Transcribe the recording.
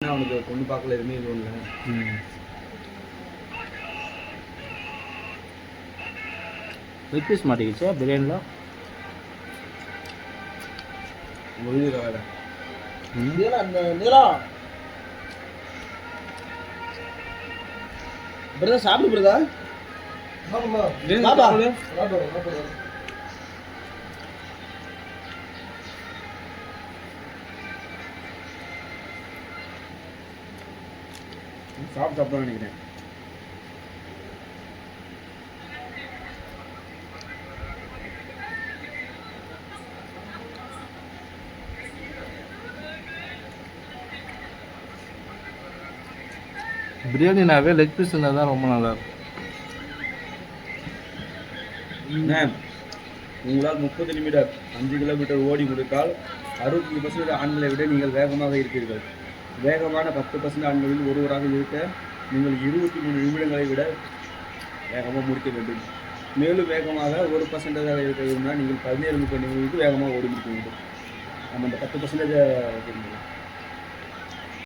அவனுக்கு பொண்ணு பார்க்கல எதுவுமே இது ஒன்று. லெக் பீஸ் மாட்டிக்கிச்சா பிரியாணியில்? முடிஞ்சிட வேலை அந்த நீளம் பிரதர் சாப்பிடு பிரதர். சாப்பிட்டு நினைக்கிறேன். பிரியாணினாவே லெக் பீஸ் இருந்தால் தான் ரொம்ப நல்லா இருக்கும். உங்களால் 30 நிமிடம் 5 கிலோமீட்டர் ஓடி முடித்தால் 60% ஆண்களை விட நீங்கள் வேகமாக இருப்பீர்கள். வேகமான 10% ஆண்களில் ஒருவராக இருக்க நீங்கள் 23 நிமிடங்களை விட வேகமாக முடிக்க வேண்டும். மேலும் வேகமாக 1% இருக்க இருந்தால் நீங்கள் 17 நிமிடங்களுக்கு வேகமாக ஓடி முடிக்க வேண்டும். நம்ம அந்த 10%